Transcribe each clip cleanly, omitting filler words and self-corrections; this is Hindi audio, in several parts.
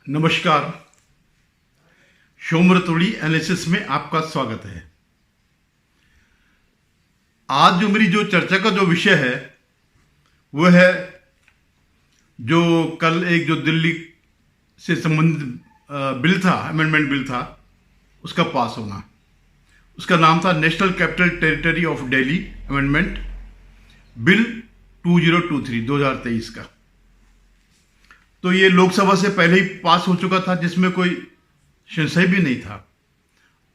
नमस्कार। शोमरतोड़ी एनालिसिस में आपका स्वागत है। आज मेरी चर्चा का जो विषय है वह है जो कल एक जो दिल्ली से संबंधित बिल था, अमेंडमेंट बिल था, उसका पास होना। उसका नाम था national capital territory of Delhi amendment bill 2023 का। तो ये लोकसभा से पहले ही पास हो चुका था, जिसमें कोई संशय भी नहीं था,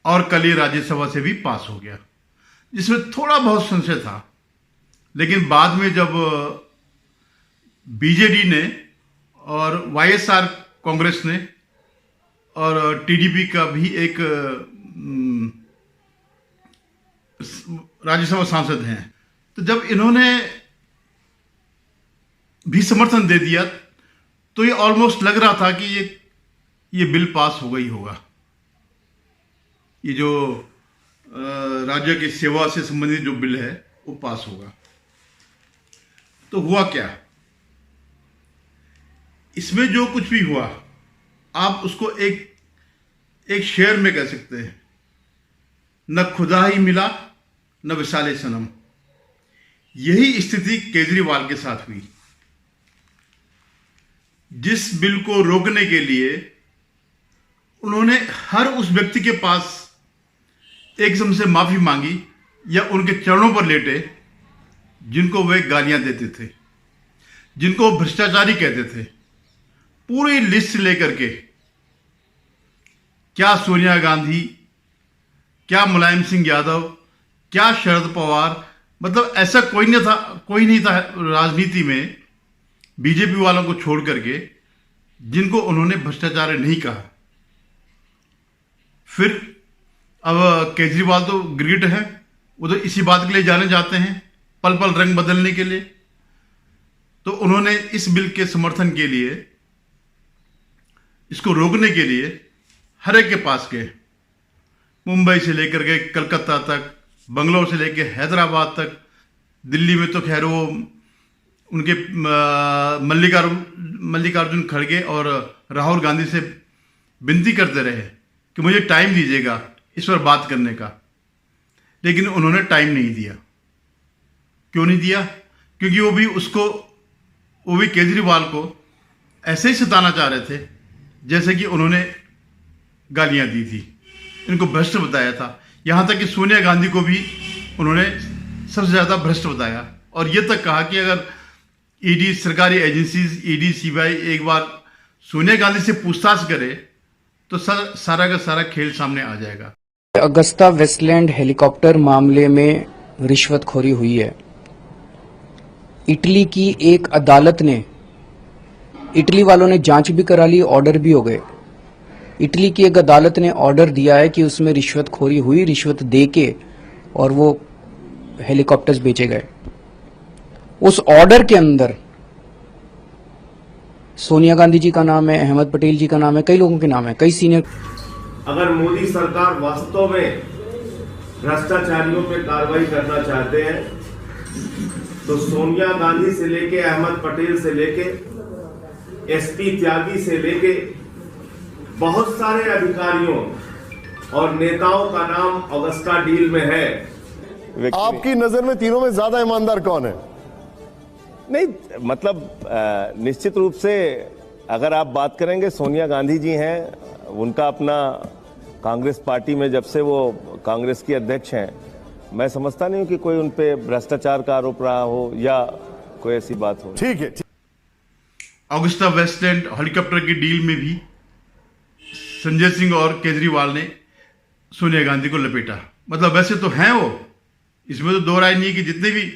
और कल ये राज्यसभा से भी पास हो गया, जिसमें थोड़ा बहुत संशय था। लेकिन बाद में जब बीजेडी ने और वाईएसआर कांग्रेस ने और टीडीपी का भी एक राज्यसभा सांसद हैं, तो जब इन्होंने भी समर्थन दे दिया तो ये ऑलमोस्ट लग रहा था कि ये बिल पास होगा ही होगा। ये जो राज्य की सेवा से संबंधित जो बिल है वो पास होगा। तो हुआ क्या? इसमें जो कुछ भी हुआ आप उसको एक शेर में कह सकते हैं। न खुदा ही मिला न विसाले सनम। यही स्थिति केजरीवाल के साथ हुई। जिस बिल को रोकने के लिए उन्होंने हर उस व्यक्ति के पास एक किस्म से माफी मांगी या उनके चरणों पर लेटे जिनको वे गालियां देते थे, जिनको भ्रष्टाचारी कहते थे, पूरी लिस्ट लेकर के, क्या सोनिया गांधी, क्या मुलायम सिंह यादव, क्या शरद पवार, मतलब ऐसा कोई नहीं था राजनीति में बीजेपी वालों को छोड़ करके जिनको उन्होंने भ्रष्टाचारी नहीं कहा। फिर अब केजरीवाल तो गिरगिट है, वो तो इसी बात के लिए जाने जाते हैं, पल पल रंग बदलने के लिए। तो उन्होंने इस बिल के समर्थन के लिए, इसको रोकने के लिए हर एक के पास गए, मुंबई से लेकर के कलकत्ता तक, बंगलौर से लेकर हैदराबाद तक, दिल्ली में तो खैर वो उनके मल्लिकार्जुन खड़गे और राहुल गांधी से विनती करते रहे कि मुझे टाइम दीजिएगा इस पर बात करने का, लेकिन उन्होंने टाइम नहीं दिया। क्यों नहीं दिया? क्योंकि वो भी केजरीवाल को ऐसे ही सताना चाह रहे थे जैसे कि उन्होंने गालियां दी थी, इनको भ्रष्ट बताया था। यहां तक कि सोनिया गांधी को भी उन्होंने सबसे ज्यादा भ्रष्ट बताया, और यह तक कहा कि अगर ईडी, सरकारी एजेंसीज, ईडी, सीबीआई एक बार सोनिया गांधी से पूछताछ करे तो सारा का सारा खेल सामने आ जाएगा। अगस्ता वेस्टलैंड हेलीकॉप्टर मामले में रिश्वतखोरी हुई है। इटली की एक अदालत ने, इटली वालों ने जांच भी करा ली, ऑर्डर भी हो गए। इटली की एक अदालत ने ऑर्डर दिया है कि उसमें रिश्वतखोरी हुई, रिश्वत देके और वो हेलीकॉप्टर्स बेचे गए। उस ऑर्डर के अंदर सोनिया गांधी जी का नाम है, अहमद पटेल जी का नाम है, कई लोगों के नाम है, कई सीनियर। अगर मोदी सरकार वास्तव में भ्रष्टाचारियों पे कार्रवाई करना चाहते हैं तो सोनिया गांधी से लेके, अहमद पटेल से लेके, एसपी त्यागी से लेके बहुत सारे अधिकारियों और नेताओं का नाम अगस्ता डील में है। आपकी नजर में तीनों में ज्यादा ईमानदार कौन है? नहीं, मतलब निश्चित रूप से अगर आप बात करेंगे, सोनिया गांधी जी हैं, उनका अपना कांग्रेस पार्टी में जब से वो कांग्रेस की अध्यक्ष हैं, मैं समझता नहीं हूं कि कोई उन पे भ्रष्टाचार का आरोप रहा हो या कोई ऐसी बात हो। ठीक है। अगस्ता वेस्टलैंड हेलीकॉप्टर की डील में भी संजय सिंह और केजरीवाल ने सोनिया गांधी को लपेटा। मतलब वैसे तो हैं वो, इसमें तो दो राय नहीं कि जितने भी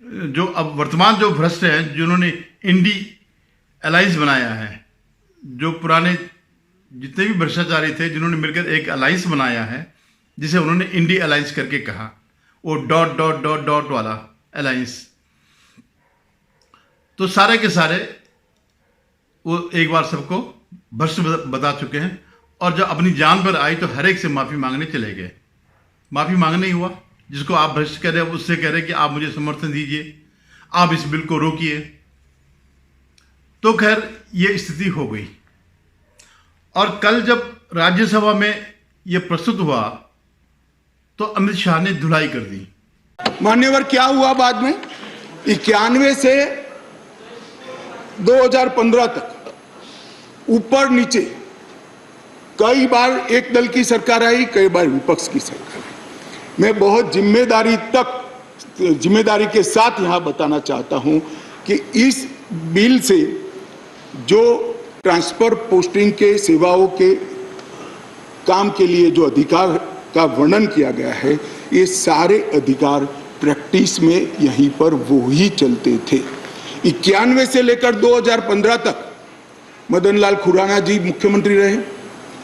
जो अब वर्तमान जो भ्रष्ट हैं, जिन्होंने इंडी अलायंस बनाया है, जो पुराने जितने भी भ्रष्टाचारी थे जिन्होंने मिलकर एक अलायंस बनाया है जिसे उन्होंने इंडी अलायंस करके कहा, वो डॉट डॉट डॉट डॉट वाला अलायंस, तो सारे के सारे वो एक बार सबको भ्रष्ट बता चुके हैं। और जब अपनी जान पर आई तो हर एक से माफी मांगने चले गए। माफी मांगने ही हुआ, जिसको आप भ्रष्ट कह रहे हैं उससे कह रहे कि आप मुझे समर्थन दीजिए, आप इस बिल को रोकिए। तो खैर ये स्थिति हो गई। और कल जब राज्यसभा में यह प्रस्तुत हुआ तो अमित शाह ने धुलाई कर दी। मान्यवर, क्या हुआ बाद में? 91 से 2015 तक ऊपर नीचे कई बार एक दल की सरकार आई, कई बार विपक्ष की सरकार आई। मैं बहुत जिम्मेदारी के साथ यहां बताना चाहता हूं कि इस बिल से जो ट्रांसफर पोस्टिंग के सेवाओं के काम के लिए जो अधिकार का वर्णन किया गया है, ये सारे अधिकार प्रैक्टिस में यहीं पर वो ही चलते थे। 91 से लेकर 2015 तक मदन लाल खुराना जी मुख्यमंत्री रहे,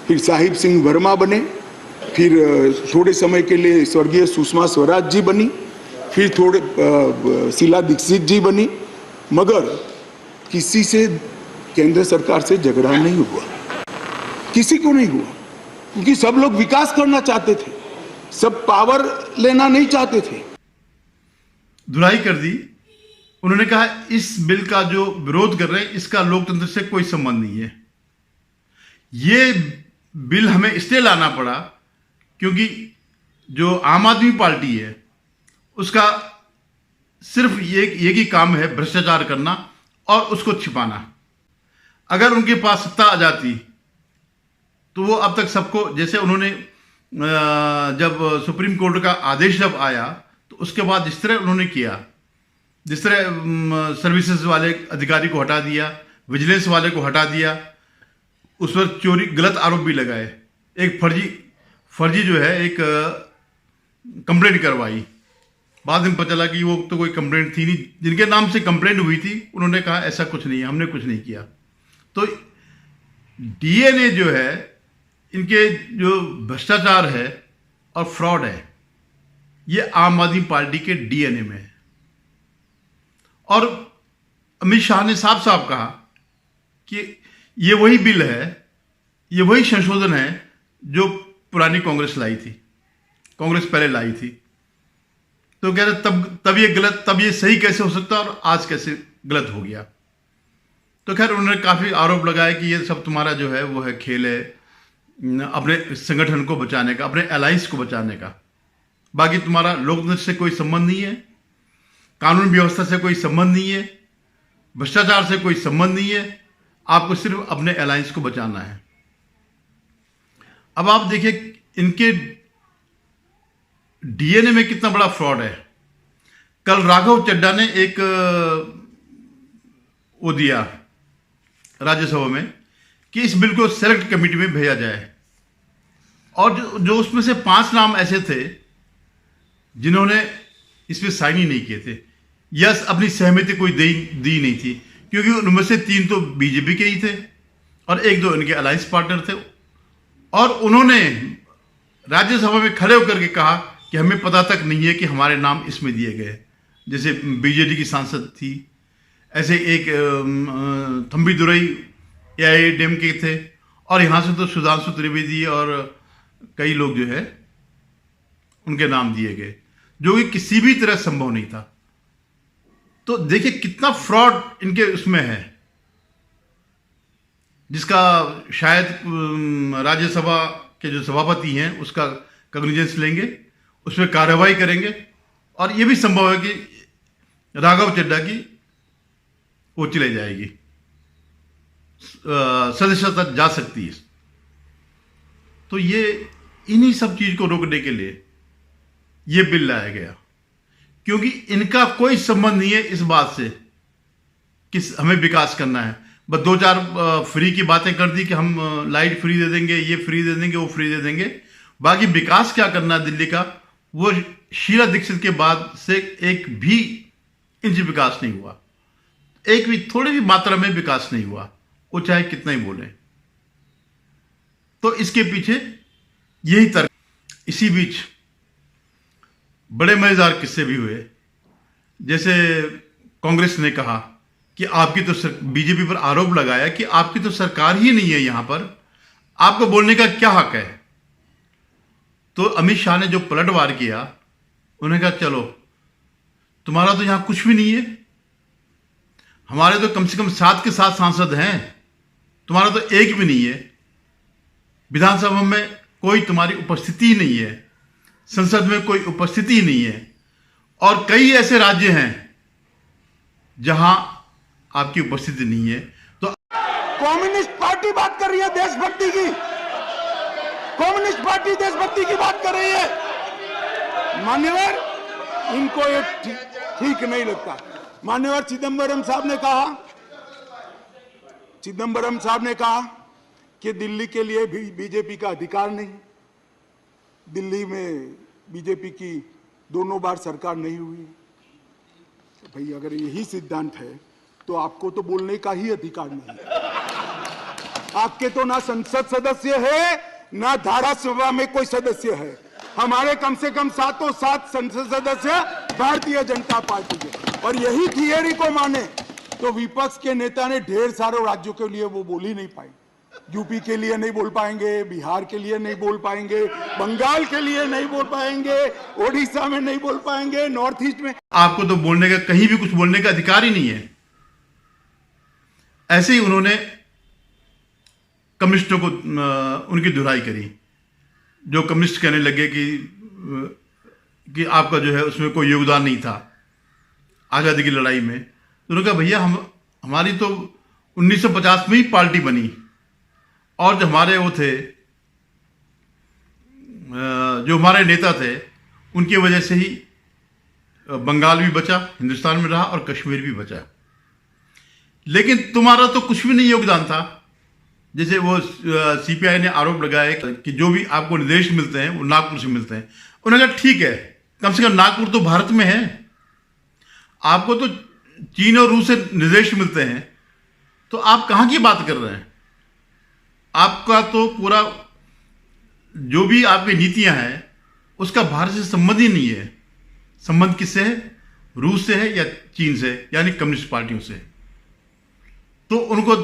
फिर साहिब सिंह वर्मा बने, फिर थोड़े समय के लिए स्वर्गीय सुषमा स्वराज जी बनी, फिर थोड़े शीला दीक्षित जी बनी, मगर किसी से केंद्र सरकार से झगड़ा नहीं हुआ, किसी को नहीं हुआ, क्योंकि सब लोग विकास करना चाहते थे, सब पावर लेना नहीं चाहते थे। धुलाई कर दी। उन्होंने कहा इस बिल का जो विरोध कर रहे हैं इसका लोकतंत्र से कोई संबंध नहीं है। ये बिल हमें इसलिए लाना पड़ा क्योंकि जो आम आदमी पार्टी है उसका सिर्फ एक ही काम है भ्रष्टाचार करना और उसको छिपाना। अगर उनके पास सत्ता आ जाती तो वो अब तक सबको, जैसे उन्होंने जब सुप्रीम कोर्ट का आदेश जब आया तो उसके बाद जिस तरह उन्होंने किया, जिस तरह सर्विसेज वाले अधिकारी को हटा दिया, विजिलेंस वाले को हटा दिया, उस पर चोरी गलत आरोप भी लगाए, एक फर्जी जो है एक कंप्लेंट करवाई। बाद में पता चला कि वो तो कोई कंप्लेंट थी नहीं, जिनके नाम से कंप्लेंट हुई थी उन्होंने कहा ऐसा कुछ नहीं है, हमने कुछ नहीं किया। तो डीएनए जो है इनके जो भ्रष्टाचार है और फ्रॉड है, ये आम आदमी पार्टी के डीएनए में है। और अमित शाह ने साफ साफ कहा कि ये वही बिल है, ये वही संशोधन है जो पुरानी कांग्रेस लाई थी, कांग्रेस पहले लाई थी। तो कह रहे तब ये गलत, तब ये सही कैसे हो सकता और आज कैसे गलत हो गया। तो खैर उन्होंने काफी आरोप लगाया कि ये सब तुम्हारा जो है वो है खेल है अपने संगठन को बचाने का, अपने अलायंस को बचाने का। बाकी तुम्हारा लोकतंत्र से कोई संबंध नहीं है, कानून व्यवस्था से कोई संबंध नहीं है, भ्रष्टाचार से कोई संबंध नहीं है, आपको सिर्फ अपने अलायंस को बचाना है। अब आप देखिए इनके डीएनए में कितना बड़ा फ्रॉड है। कल राघव चड्ढा ने एक वो दिया राज्यसभा में कि इस बिल को सेलेक्ट कमेटी में भेजा जाए, और जो उसमें से 5 नाम ऐसे थे जिन्होंने इसमें साइन ही नहीं किए थे या अपनी सहमति कोई दी नहीं थी, क्योंकि उनमें से 3 तो बीजेपी के ही थे और 1-2 इनके अलायंस पार्टनर थे। और उन्होंने राज्यसभा में खड़े होकर के कहा कि हमें पता तक नहीं है कि हमारे नाम इसमें दिए गए। जैसे बीजेडी की सांसद थी, ऐसे एक थम्बी दुरई एआईएडीएम के थे, और यहाँ से तो सुधांशु त्रिवेदी और कई लोग जो है उनके नाम दिए गए, जो कि किसी भी तरह संभव नहीं था। तो देखिए कितना फ्रॉड इनके उसमें है, जिसका शायद राज्यसभा के जो सभापति हैं उसका कॉग्निजेंस लेंगे, उस पर कार्रवाई करेंगे, और यह भी संभव है कि राघव चड्ढा की वो चले जाएगी, सदस्यता जा सकती है। तो ये इन्हीं सब चीज को रोकने के लिए ये बिल लाया गया, क्योंकि इनका कोई संबंध नहीं है इस बात से कि हमें विकास करना है। बस 2-4 फ्री की बातें कर दी कि हम लाइट फ्री दे देंगे, ये फ्री दे देंगे, वो फ्री दे देंगे। बाकी विकास क्या करना है दिल्ली का, वो शीला दीक्षित के बाद से एक भी इंच विकास नहीं हुआ, एक भी थोड़ी भी मात्रा में विकास नहीं हुआ, वो चाहे कितना ही बोले। तो इसके पीछे यही तर्क। इसी बीच बड़े मजेदार किस्से भी हुए, जैसे कांग्रेस ने कहा कि आपकी तो बीजेपी पर आरोप लगाया कि आपकी तो सरकार ही नहीं है, यहां पर आपको बोलने का क्या हक है। तो अमित शाह ने जो पलटवार किया, उन्होंने कहा चलो तुम्हारा तो यहां कुछ भी नहीं है, हमारे तो कम से कम 7 के 7 सांसद हैं, तुम्हारा तो एक भी नहीं है। विधानसभा में कोई तुम्हारी उपस्थिति नहीं है, संसद में कोई उपस्थिति नहीं है, और कई ऐसे राज्य हैं जहां आपकी उपस्थिति नहीं है। तो कम्युनिस्ट पार्टी बात कर रही है देशभक्ति की, कम्युनिस्ट पार्टी देशभक्ति की बात कर रही है। मान्यवर, इनको ये ठीक नहीं लगता। मान्यवर चिदंबरम साहब ने कहा कि दिल्ली के लिए भी बीजेपी का अधिकार नहीं, दिल्ली में बीजेपी की 2 बार सरकार नहीं हुई। तो भाई अगर यही सिद्धांत है तो आपको तो बोलने का ही अधिकार नहीं है। आपके तो ना संसद सदस्य है ना धारासभा में कोई सदस्य है। हमारे कम से कम 7 संसद सदस्य भारतीय जनता पार्टी के, और यही थियरी को माने तो विपक्ष के नेता ने ढेर सारे राज्यों के लिए वो बोल ही नहीं पाए। यूपी के लिए नहीं बोल पाएंगे, बिहार के लिए नहीं बोल पाएंगे, बंगाल के लिए नहीं बोल पाएंगे, ओडिशा में नहीं बोल पाएंगे, नॉर्थ ईस्ट में। आपको तो बोलने का, कहीं भी कुछ बोलने का अधिकार ही नहीं है। ऐसे ही उन्होंने कम्युनिस्टों को उनकी दुहाई करी। जो कम्युनिस्ट कहने लगे कि आपका जो है उसमें कोई योगदान नहीं था आज़ादी की लड़ाई में। तो उन्होंने कहा भैया हमारी तो 1950 में ही पार्टी बनी, और जो हमारे वो थे, जो हमारे नेता थे, उनकी वजह से ही बंगाल भी बचा, हिंदुस्तान में रहा, और कश्मीर भी बचा। लेकिन तुम्हारा तो कुछ भी नहीं योगदान था। जैसे वो सीपीआई ने आरोप लगाया कि जो भी आपको निर्देश मिलते हैं वो नागपुर से मिलते हैं। उन्होंने कहा ठीक है, कम से कम नागपुर तो भारत में है, आपको तो चीन और रूस से निर्देश मिलते हैं, तो आप कहाँ की बात कर रहे हैं? आपका तो पूरा जो भी आपकी नीतियां हैं उसका भारत से संबंध ही नहीं है। संबंध किससे है? रूस से है या चीन से, यानी कम्युनिस्ट पार्टियों से। तो उनको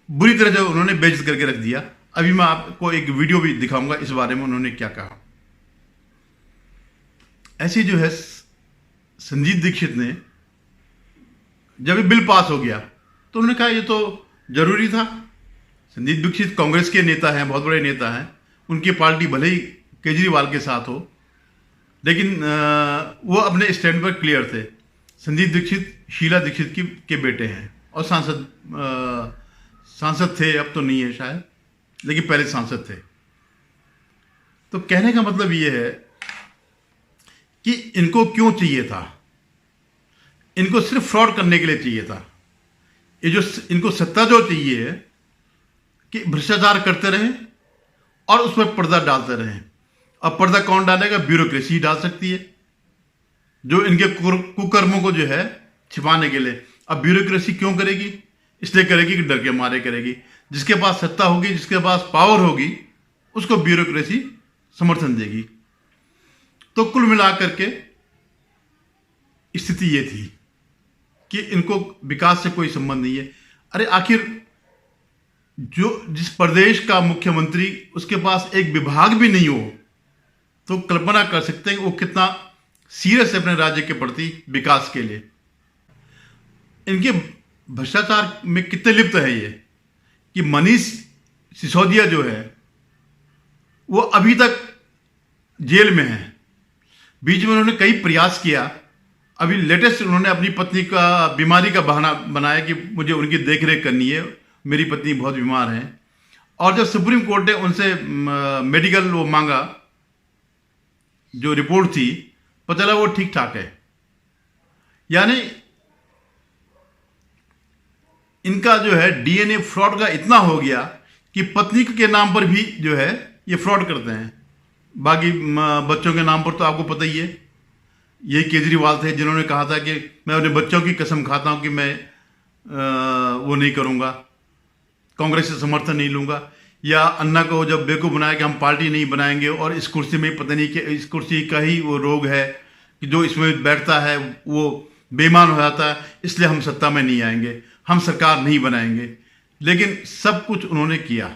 बुरी तरह से उन्होंने बेइज्जत करके रख दिया। अभी मैं आपको एक वीडियो भी दिखाऊंगा इस बारे में उन्होंने क्या कहा। ऐसी जो है संजीव दीक्षित ने, जब ये बिल पास हो गया तो उन्होंने कहा ये तो जरूरी था। संजीव दीक्षित कांग्रेस के नेता हैं, बहुत बड़े नेता हैं, उनकी पार्टी भले ही केजरीवाल के साथ हो, लेकिन वो अपने स्टैंड पर क्लियर थे। संजीव दीक्षित शीला दीक्षित के बेटे हैं और सांसद थे, अब तो नहीं है शायद, लेकिन पहले सांसद थे। तो कहने का मतलब ये है कि इनको क्यों चाहिए था? इनको सिर्फ फ्रॉड करने के लिए चाहिए था। ये जो इनको सत्ता जो चाहिए है कि भ्रष्टाचार करते रहें और उस पर पर्दा डालते रहें। अब पर्दा कौन डालेगा? ब्यूरोक्रेसी डाल सकती है, जो इनके कुकर्मों को जो है छिपाने के लिए। अब ब्यूरोक्रेसी क्यों करेगी? इसलिए करेगी कि डर के मारे करेगी। जिसके पास सत्ता होगी, जिसके पास पावर होगी, उसको ब्यूरोक्रेसी समर्थन देगी। तो कुल मिलाकर के स्थिति ये थी कि इनको विकास से कोई संबंध नहीं है। अरे आखिर जिस प्रदेश का मुख्यमंत्री, उसके पास एक विभाग भी नहीं हो, तो कल्पना कर सकते हैं कि वो कितना सीरियस है अपने राज्य के प्रति विकास के लिए। इनके भ्रष्टाचार में कितने लिप्त है ये कि मनीष सिसोदिया जो है वो अभी तक जेल में है। बीच में उन्होंने कई प्रयास किया। अभी लेटेस्ट उन्होंने अपनी पत्नी का बीमारी का बहाना बनाया कि मुझे उनकी देखरेख करनी है, मेरी पत्नी बहुत बीमार है। और जब सुप्रीम कोर्ट ने उनसे मेडिकल वो मांगा, जो रिपोर्ट थी, पता चला वो ठीक ठाक है। यानी इनका जो है डीएनए फ्रॉड का इतना हो गया कि पत्नी के नाम पर भी जो है ये फ्रॉड करते हैं। बाकी बच्चों के नाम पर तो आपको पता ही है। यही केजरीवाल थे जिन्होंने कहा था कि मैं अपने बच्चों की कसम खाता हूं कि मैं वो नहीं करूंगा, कांग्रेस से समर्थन नहीं लूंगा। या अन्ना को जब बेवकूफ़ बनाया कि हम पार्टी नहीं बनाएंगे, और इस कुर्सी में पता नहीं कि इस कुर्सी का ही वो रोग है कि जो इसमें बैठता है वो बेईमान हो जाता है, इसलिए हम सत्ता में नहीं आएंगे, हम सरकार नहीं बनाएंगे। लेकिन सब कुछ उन्होंने किया।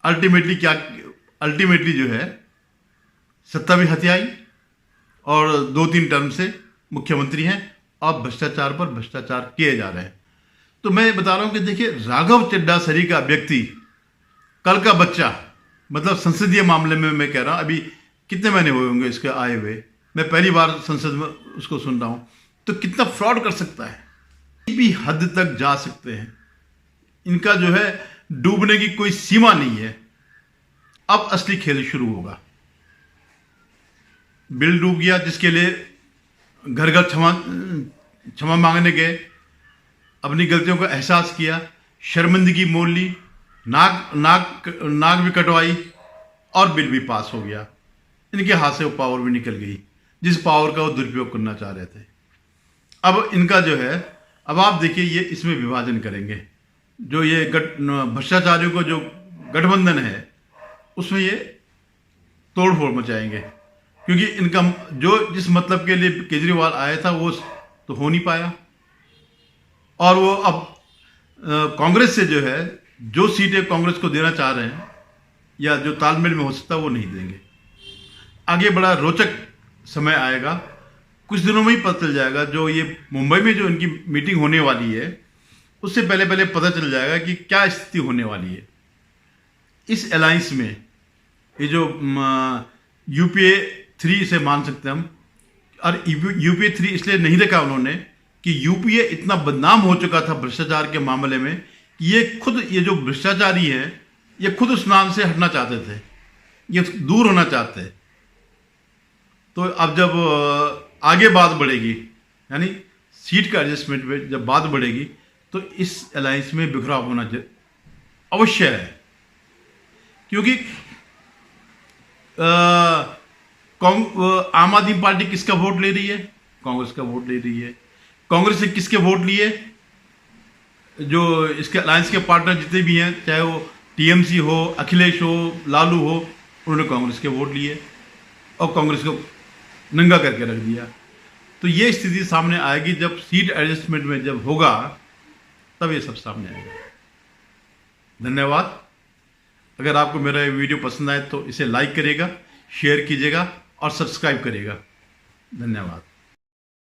अल्टीमेटली जो है सत्ता भी हथियाई और 2-3 टर्म से मुख्यमंत्री हैं और भ्रष्टाचार पर भ्रष्टाचार किए जा रहे हैं। तो मैं बता रहा हूं कि देखिए, राघव चड्ढा सरी का व्यक्ति, कल का बच्चा, मतलब संसदीय मामले में मैं कह रहा हूँ, अभी कितने महीने हुए होंगे इसके आए हुए, मैं पहली बार संसद में उसको सुन रहा हूँ। तो कितना फ्रॉड कर सकता है, भी हद तक जा सकते हैं। इनका जो है डूबने की कोई सीमा नहीं है। अब असली खेल शुरू होगा। बिल डूब गया, जिसके लिए घर घर क्षमा मांगने गए, अपनी गलतियों का एहसास किया, शर्मिंदगी मोल ली, नाक भी कटवाई और बिल भी पास हो गया। इनके हाथ से वो पावर भी निकल गई, जिस पावर का वो दुरुपयोग करना चाह रहे थे। अब इनका जो है, अब आप देखिए, ये इसमें विभाजन करेंगे। जो ये भ्रष्टाचारियों को जो गठबंधन है, उसमें ये तोड़फोड़ मचाएंगे, क्योंकि इनका जो जिस मतलब के लिए केजरीवाल आया था वो तो हो नहीं पाया। और वो अब कांग्रेस से जो है, जो सीटें कांग्रेस को देना चाह रहे हैं या जो तालमेल में हो सकता है, वो नहीं देंगे। आगे बड़ा रोचक समय आएगा, कुछ दिनों में ही पता चल जाएगा। जो ये मुंबई में जो इनकी मीटिंग होने वाली है, उससे पहले पहले पता चल जाएगा कि क्या स्थिति होने वाली है। इस अलायंस में ये जो यूपीए 3 से मान सकते हैं हम, और यूपीए 3 इसलिए नहीं रखा उन्होंने कि यूपीए इतना बदनाम हो चुका था भ्रष्टाचार के मामले में कि ये जो भ्रष्टाचारी हैं, ये खुद उस नाम से हटना चाहते थे, ये दूर होना चाहते हैं। तो अब जब आगे बात बढ़ेगी, यानी सीट का एडजस्टमेंट में जब बात बढ़ेगी, तो इस अलायंस में बिखराव होना अवश्य है। क्योंकि आम आदमी पार्टी किसका वोट ले रही है? कांग्रेस का वोट ले रही है। कांग्रेस ने किसके वोट लिए? जो इसके अलायंस के पार्टनर जितने भी हैं, चाहे वो टीएमसी हो, अखिलेश हो, लालू हो, उन्होंने कांग्रेस के वोट लिए और कांग्रेस को नंगा करके रख दिया। तो ये स्थिति सामने आएगी जब सीट एडजस्टमेंट में जब होगा, तब ये सब सामने आएगा। धन्यवाद। अगर आपको मेरा ये वीडियो पसंद आए तो इसे लाइक करिएगा, शेयर कीजिएगा और सब्सक्राइब करिएगा। धन्यवाद।